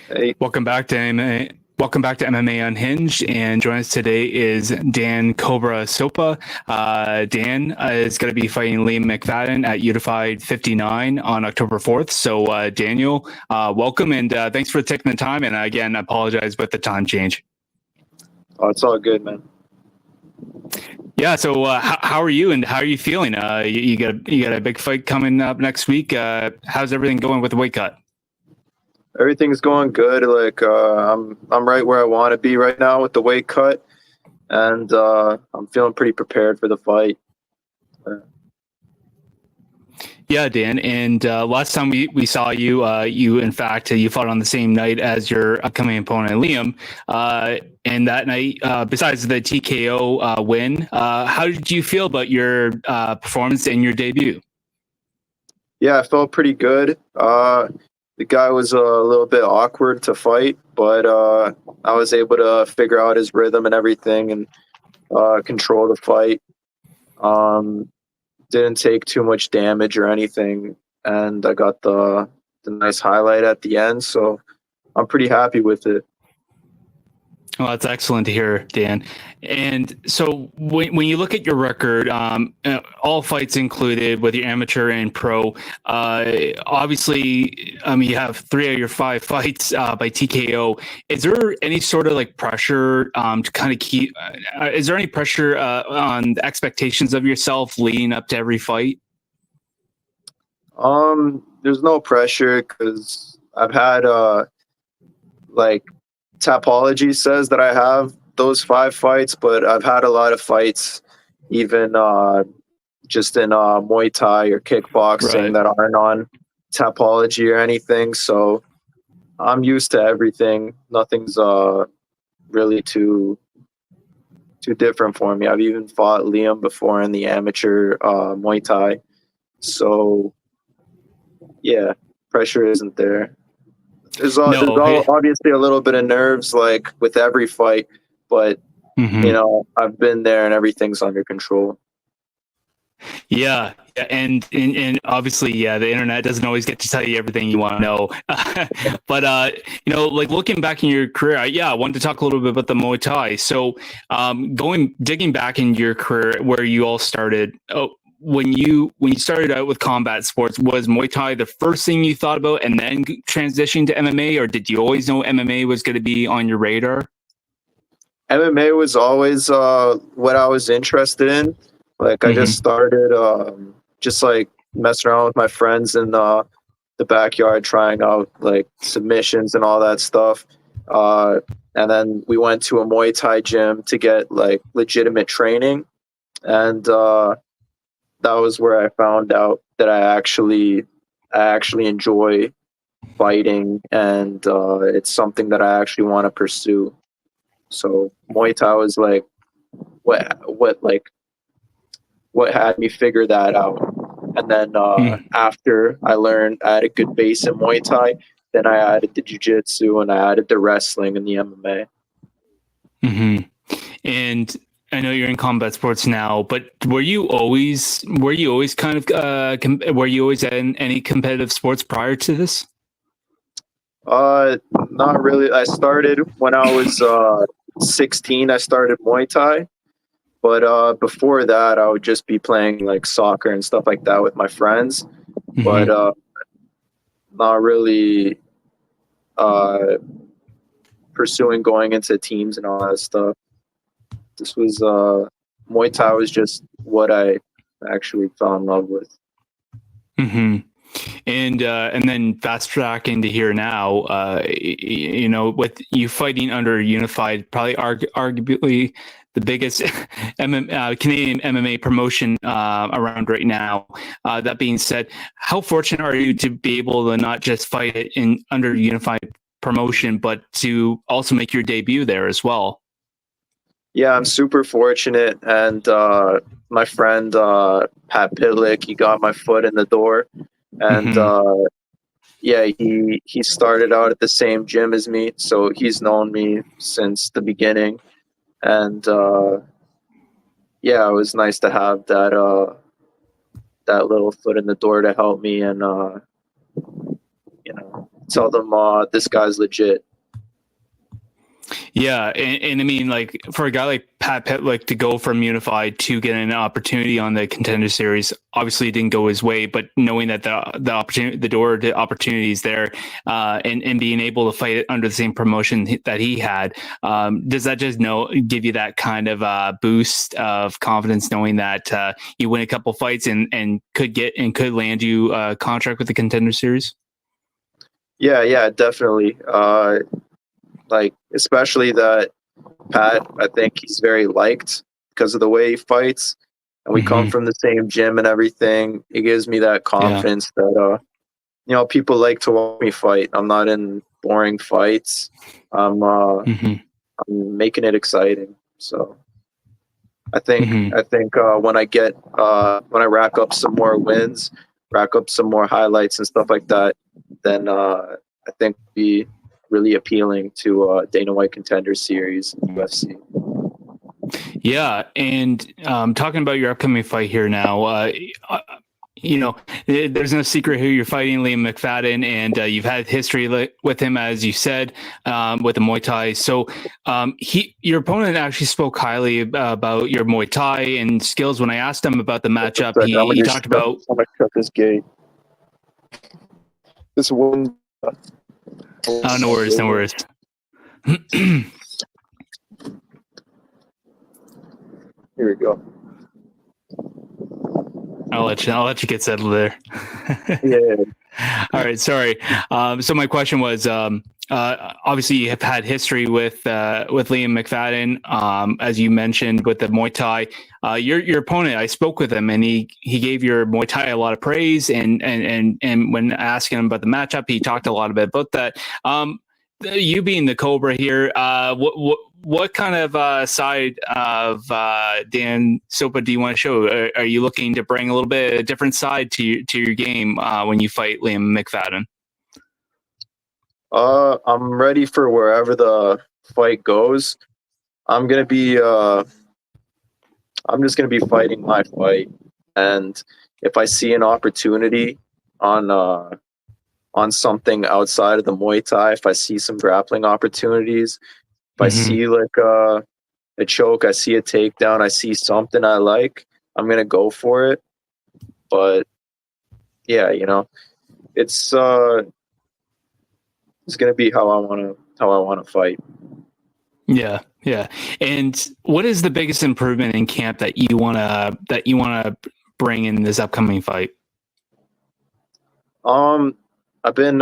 Hey, Welcome back to MMA. Welcome back to MMA Unhinged, and joining us today is Dan Cobra Sopa. Dan is going to be fighting Liam McFadden at Unified 59 on October 4th. So, Daniel, welcome, and thanks for taking the time. And again, I apologize with the time change. oh, it's all good, man. Yeah. So, how are you, and how are you feeling? You got a big fight coming up next week. How's everything going with the weight cut? Everything's going good. I'm right where I want to be right now with the weight cut, and I'm feeling pretty prepared for the fight. Yeah, Dan. And last time we saw you, in fact, you fought on the same night as your upcoming opponent, Liam. And that night, besides the TKO win, how did you feel about your performance in your debut? Yeah, I felt pretty good. The guy was a little bit awkward to fight, but I was able to figure out his rhythm and everything and control the fight. Didn't take too much damage or anything, and I got the nice highlight at the end, so I'm pretty happy with it. Well, that's excellent to hear, Dan. And so when you look at your record, all fights included with your amateur and pro, obviously, you have 3 of your 5 fights by TKO. Is there any sort of like pressure to kind of keep? Is there any pressure on the expectations of yourself leading up to every fight? There's no pressure because I've had like Tapology says that I have those 5 fights, but I've had a lot of fights, even just in Muay Thai or kickboxing Right. that aren't on Tapology or anything. So I'm used to everything. Nothing's really too different for me. I've even fought Liam before in the amateur Muay Thai. So yeah, pressure isn't there. There's No. obviously a little bit of nerves like with every fight, but Mhm. I've been there and everything's under control. Yeah, and obviously, yeah, the internet doesn't always get to tell you everything you want to know. But like looking back in your career, I wanted to talk a little bit about the Muay Thai. So, digging back in your career, where you all started. Oh, when you started out with combat sports, was Muay Thai the first thing you thought about, and then transitioning to MMA, or did you always know MMA was going to be on your radar? MMA was always what I was interested in. Like I just Mm-hmm. started just like messing around with my friends in the backyard, trying out like submissions and all that stuff. And then we went to a Muay Thai gym to get like legitimate training, and that was where I found out that I actually enjoy fighting, and it's something that I actually want to pursue. So Muay Thai was like what had me figure that out. And then after I had a good base in Muay Thai, then I added the jiu-jitsu and I added the wrestling and the MMA. Mm-hmm. And I know you're in combat sports now, but were you always kind of were you always in any competitive sports prior to this? Not really. I started when I was 16. I started Muay Thai, but before that, I would just be playing like soccer and stuff like that with my friends. But Mm-hmm. not really uh, pursuing going into teams and all that stuff. This was Muay Thai was just what I actually fell in love with. Mm-hmm. And then fast track into here now, with you fighting under Unified, probably arguably the biggest Canadian MMA promotion around right now. That being said, how fortunate are you to be able to not just fight it in under Unified promotion, but to also make your debut there as well? Yeah, I'm super fortunate, and my friend Pat Pitlick, he got my foot in the door, and Mm-hmm. yeah, he started out at the same gym as me, so he's known me since the beginning, and yeah, it was nice to have that little foot in the door to help me and tell them this guy's legit. Yeah, and I mean, like for a guy like Pat Pitt, like to go from Unified to get an opportunity on the Contender Series, obviously it didn't go his way. But knowing that the opportunity, the door to opportunities there, and being able to fight it under the same promotion that he had, does that just give you that kind of boost of confidence, knowing that you win a couple fights and could land you a contract with the Contender Series? Yeah, definitely. Like especially that Pat, I think he's very liked because of the way he fights, and we come from the same gym and everything. It gives me that confidence that people like to watch me fight. I'm not in boring fights. I'm making it exciting. So I think when I rack up some more wins, rack up some more highlights and stuff like that, then I think it'd be really appealing to Dana White Contender Series in UFC. Yeah, and talking about your upcoming fight here now, there's no secret who you're fighting, Liam McFadden, and you've had history with him, as you said, with the Muay Thai. So your opponent actually spoke highly about your Muay Thai and skills. When I asked him about the matchup, he talked about... I'm going to shut this gate. This one... Oh, no worries. Here we go. I'll let you get settled there. Yeah. All right. Sorry. So my question was, obviously you have had history with Liam McFadden, as you mentioned with the Muay Thai. Your opponent, I spoke with him, and he gave your Muay Thai a lot of praise, and when asking him about the matchup, he talked a lot about that. You being the Cobra here, what kind of side of Dan Sopa do you want to show? Are you looking to bring a little bit of a different side to your game when you fight Liam McFadden? I'm ready for wherever the fight goes. I'm just gonna be fighting my fight, and if I see an opportunity on something outside of the Muay Thai, if I see some grappling opportunities, if I see like a choke, I see a takedown, I see something I like, I'm gonna go for it. But yeah, it's gonna be how I wanna fight. Yeah. And what is the biggest improvement in camp that you wanna bring in this upcoming fight? I've been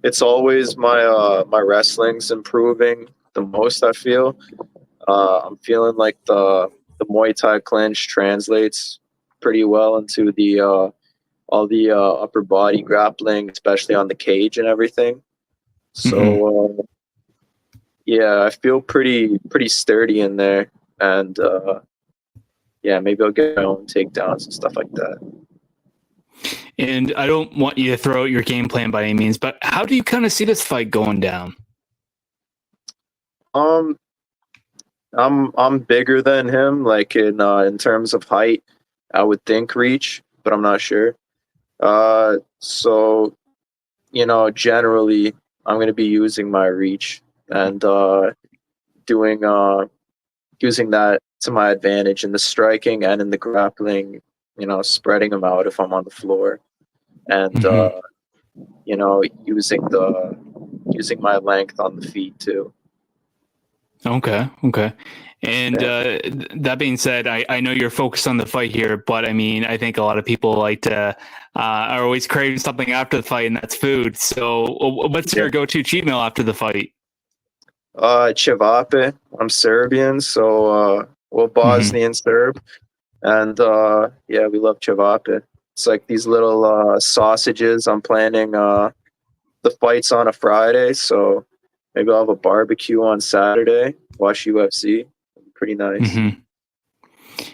it's always my wrestling's improving the most, I feel. I'm feeling like the Muay Thai clinch translates pretty well into the all the upper body grappling, especially on the cage and everything. So yeah, I feel pretty sturdy in there, and yeah, maybe I'll get my own takedowns and stuff like that. And I don't want you to throw out your game plan by any means, but how do you kind of see this fight going down? I'm bigger than him, like in terms of height. I would think reach, but I'm not sure. So generally, I'm going to be using my reach and doing using that to my advantage in the striking and in the grappling. Spreading them out if I'm on the floor, and using my length on the feet too. Okay. And that being said, I know you're focused on the fight here, but I mean, I think a lot of people like to are always craving something after the fight, and that's food. So, what's your go-to cheat meal after the fight? Cevape. I'm Serbian, so Bosnian Serb, and yeah, we love cevape. It's like these little sausages. I'm planning the fight's on a Friday, so maybe I'll have a barbecue on Saturday. Watch UFC. Pretty nice.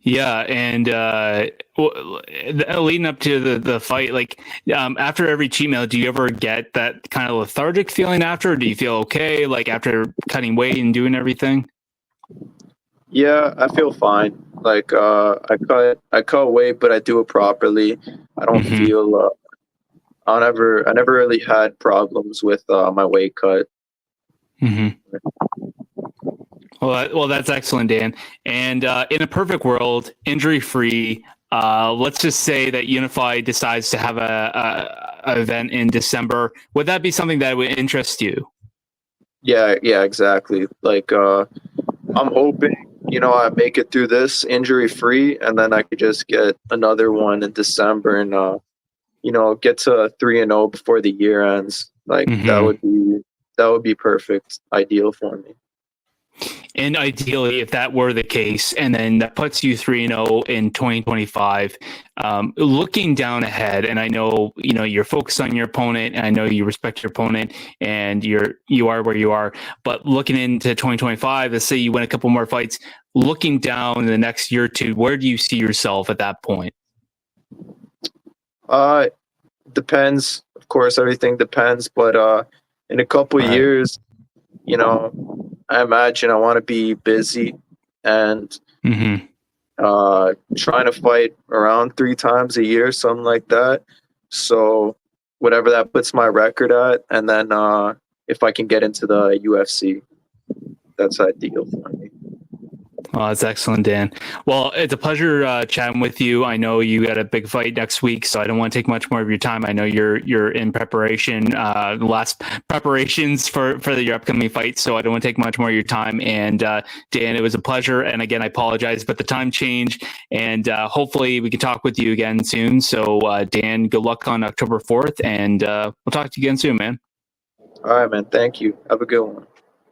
Yeah, and leading up to the fight, like after every cheat meal, do you ever get that kind of lethargic feeling after? Or do you feel okay, like after cutting weight and doing everything? Yeah, I feel fine. Like I cut weight, but I do it properly. I don't feel I never really had problems with my weight cut. Hmm. Well, that's excellent, Dan. And in a perfect world, injury free, let's just say that Unify decides to have a event in December. Would that be something that would interest you? Yeah, yeah, exactly. Like I'm hoping, I make it through this injury free, and then I could just get another one in December, and get to 3-0 before the year ends. Like Hmm. that would be perfect, ideal for me. And ideally, if that were the case, and then that puts you 3-0 in 2025, looking down ahead, and I know you're focused on your opponent, and I know you respect your opponent, and you are where you are. But looking into 2025, let's say you win a couple more fights, looking down in the next year or two, where do you see yourself at that point? Uh, Depends. Of course, everything depends. But in a couple of Right. years, I imagine I want to be busy and Mm-hmm. trying to fight around 3 times a year, something like that. So whatever that puts my record at, and then if I can get into the UFC, that's ideal for me. Oh, that's excellent, Dan. Well, it's a pleasure chatting with you. I know you got a big fight next week, so I don't want to take much more of your time. I know you're in preparation, last preparations for your upcoming fight, so I don't want to take much more of your time. And Dan, it was a pleasure. And again, I apologize, but the time changed, and hopefully we can talk with you again soon. So, Dan, good luck on October 4th, and we'll talk to you again soon, man. All right, man. Thank you. Have a good one.